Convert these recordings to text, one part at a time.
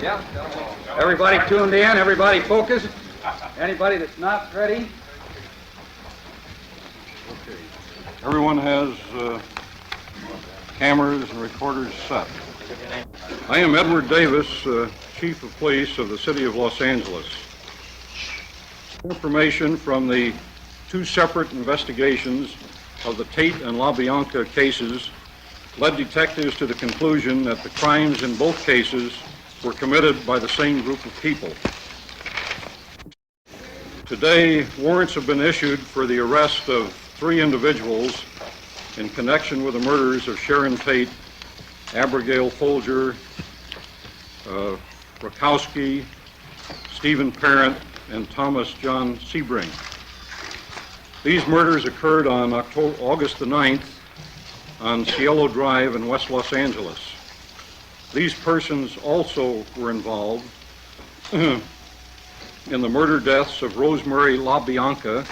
Yeah. Everybody tuned in, everybody focused. Anybody that's not ready? Okay. Everyone has cameras and recorders set. I am Edward Davis, Chief of Police of the City of Los Angeles. Information from the two separate investigations of the Tate and LaBianca cases led detectives to the conclusion that the crimes in both cases were committed by the same group of people. Today, warrants have been issued for the arrest of 3 individuals in connection with the murders of Sharon Tate, Abigail Folger, Rakowski, Stephen Parent, and Thomas John Sebring. These murders occurred on August the 9th on Cielo Drive in West Los Angeles. These persons also were involved in the murder deaths of Rosemary LaBianca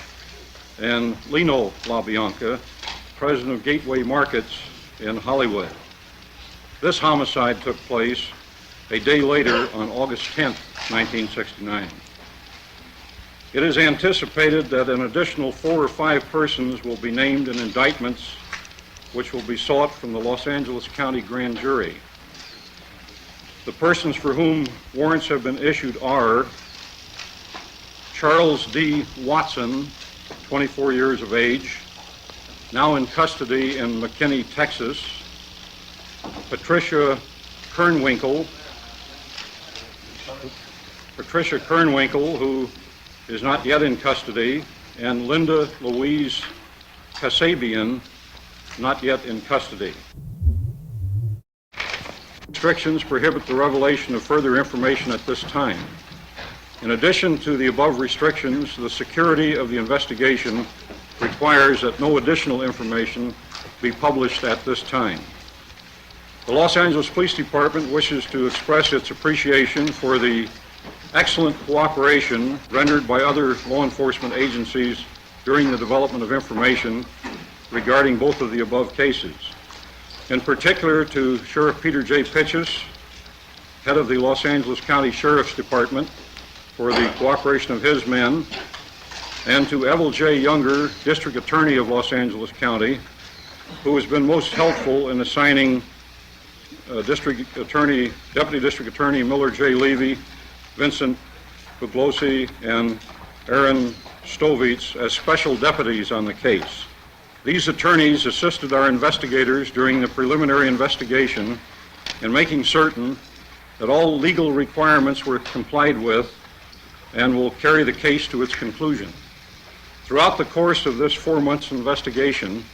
and Lino LaBianca, president of Gateway Markets in Hollywood. This homicide took place a day later on August 10th, 1969. It is anticipated that an additional 4 or 5 persons will be named in indictments which will be sought from the Los Angeles County Grand Jury. The persons for whom warrants have been issued are Charles D. Watson, 24 years of age, now in custody in McKinney, Texas. Patricia Krenwrinkle, who is not yet in custody, and Linda Louise Kasabian, not yet in custody. Restrictions prohibit the revelation of further information at this time. In addition to the above restrictions, the security of the investigation requires that no additional information be published at this time. The Los Angeles Police Department wishes to express its appreciation for the excellent cooperation rendered by other law enforcement agencies during the development of information regarding both of the above cases. In particular, to Sheriff Peter J. Pitchess, head of the Los Angeles County Sheriff's Department, for the cooperation of his men, and to Evel J. Younger, District Attorney of Los Angeles County, who has been most helpful in assigning Deputy District Attorney Miller J. Levy, Vincent Buglosi, and Aaron Stovitz as special deputies on the case. These attorneys assisted our investigators during the preliminary investigation in making certain that all legal requirements were complied with and will carry the case to its conclusion. Throughout the course of this 4 months investigation,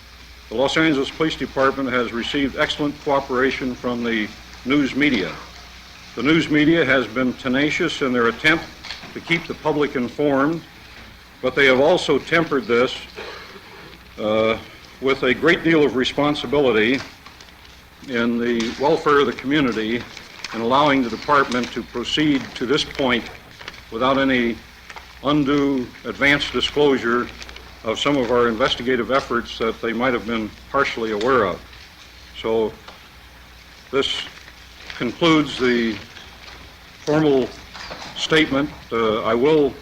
the Los Angeles Police Department has received excellent cooperation from the news media. The news media has been tenacious in their attempt to keep the public informed, but they have also tempered this with a great deal of responsibility in the welfare of the community and allowing the department to proceed to this point without any undue advance disclosure of some of our investigative efforts that they might have been partially aware of. So this concludes the formal statement. I will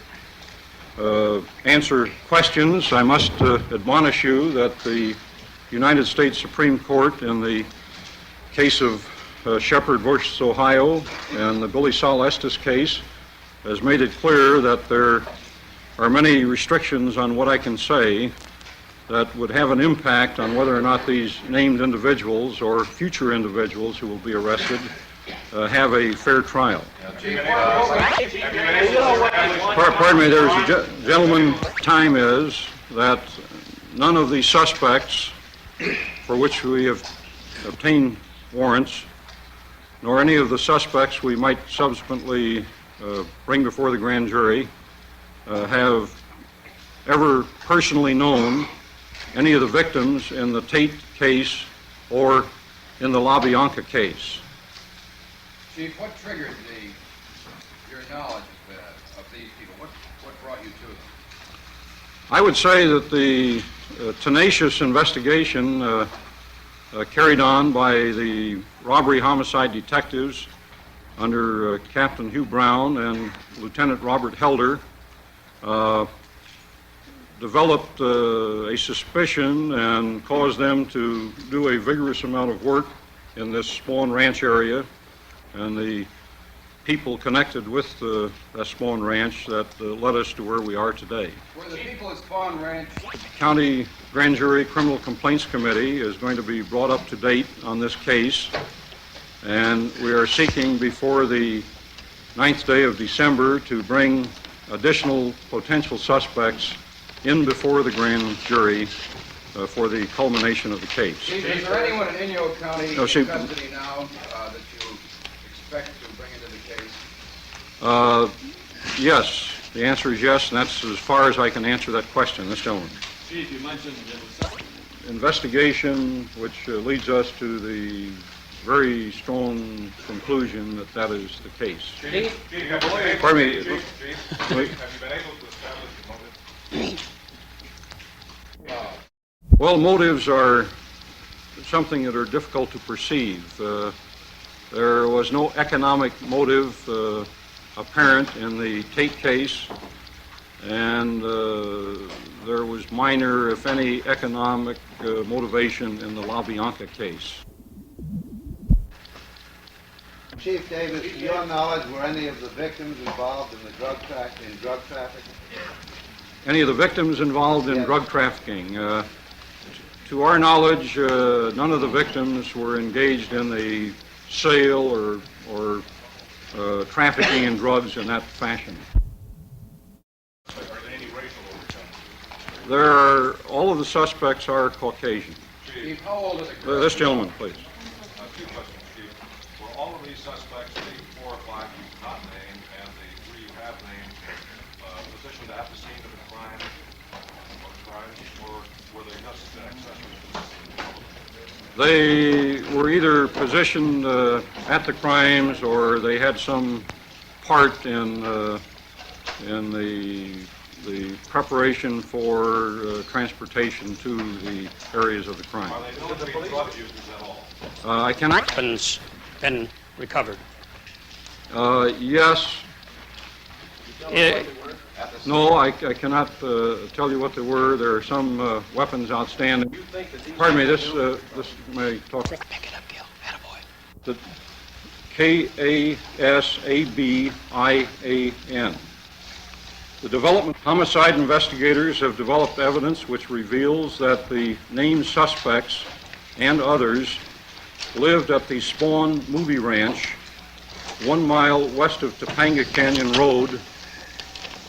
answer questions. I must admonish you that the United States Supreme Court in the case of Shepard versus Ohio and the Billy Saul Estes case has made it clear that there are many restrictions on what I can say that would have an impact on whether or not these named individuals or future individuals who will be arrested have a fair trial. Pardon me, there's a gentleman. Time is that none of the suspects for which we have obtained warrants, nor any of the suspects we might subsequently bring before the grand jury, have ever personally known any of the victims in the Tate case or in the LaBianca case. Chief, what triggered your knowledge of these people? What brought you to them? I would say that the tenacious investigation carried on by the robbery homicide detectives under Captain Hugh Brown and Lieutenant Robert Helder, developed a suspicion and caused them to do a vigorous amount of work in this Spawn Ranch area, and the people connected with that Spawn Ranch that led us to where we are today. Were the people at Spawn Ranch? County Grand Jury Criminal Complaints Committee is going to be brought up to date on this case, and we are seeking before the 9th day of December to bring additional potential suspects in before the grand jury for the culmination of the case. Chief, is there anyone in Inyo County in custody now that you expect to bring into the case? Yes, the answer is yes, and that's as far as I can answer that question. This gentleman. Chief, you mentioned Investigation, which leads us to the very strong conclusion that that is the case. Chief, Pardon me. Chief, have you been able to establish the motive? Well, motives are something that are difficult to perceive. There was no economic motive apparent in the Tate case, and there was minor, if any, economic motivation in the LaBianca case. Chief Davis, to your knowledge, were any of the victims involved in the drug trafficking? Any of the victims involved in drug trafficking? To our knowledge, none of the victims were engaged in the sale or trafficking in drugs in that fashion. Are there any racial overtones? There are, all of the suspects are Caucasian. Chief, how old are the girls? This gentleman, please. Two questions, Chief. Were all of these suspects, the 4 or 5 you not named and the 3 you have named, positioned at the scene of the crime or crimes, or were they just accessories to the scene? They were either positioned at the crimes or they had some part in the preparation for transportation to the areas of the crime. Are they known to be drug users at all? I cannot. Weapons been recovered. Yes. Eh, No, I cannot tell you what they were. There are some weapons outstanding. Pardon me, this may talk. Pick it up, Gil. Attaboy. The Kasabian. The development homicide investigators have developed evidence which reveals that the named suspects and others lived at the Spawn Movie Ranch, 1 mile west of Topanga Canyon Road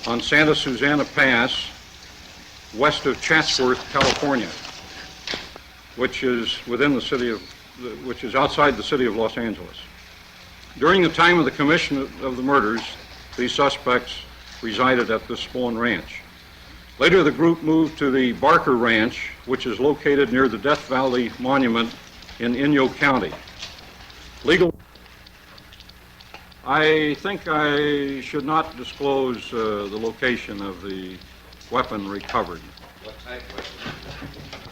on Santa Susana Pass, west of Chatsworth, California, which is outside the city of Los Angeles. During the time of the commission of the murders, these suspects resided at the Spawn Ranch. Later, the group moved to the Barker Ranch, which is located near the Death Valley Monument in Inyo County. I think I should not disclose the location of the weapon recovered. What type was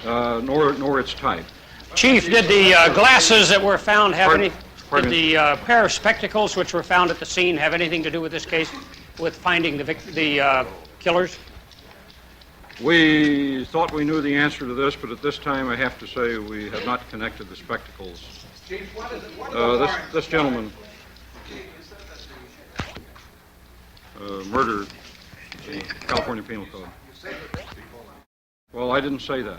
it? Nor its type. Chief, did the glasses that were found have Pardon- any? pardon? Did the pair of spectacles which were found at the scene have anything to do with this case, with finding the killers? We thought we knew the answer to this, but at this time I have to say we have not connected the spectacles. Chief, what is it? This gentleman, murder, the California Penal Code. Well, I didn't say that.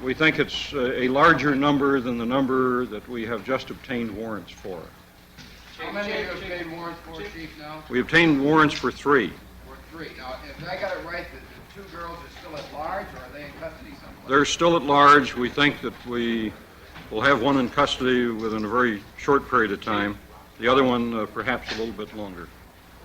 We think it's a larger number than the number that we have just obtained warrants for. How many have you obtained warrants for, Chief, now? We obtained warrants for 3. For 3. Now, if I got it right, the 2 girls are still at large, or are they in custody someplace? They're still at large. We think that we will have one in custody within a very short period of time. The other one perhaps a little bit longer.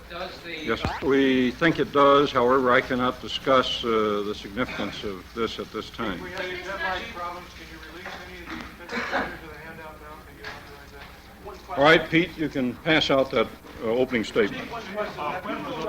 Does the... Yes, we think it does. However, I cannot discuss the significance of this at this time. If we have any deadline problems, can you release any of the federal to the handout now? Can you authorize that? All right, Pete, you can pass out that opening statement. When will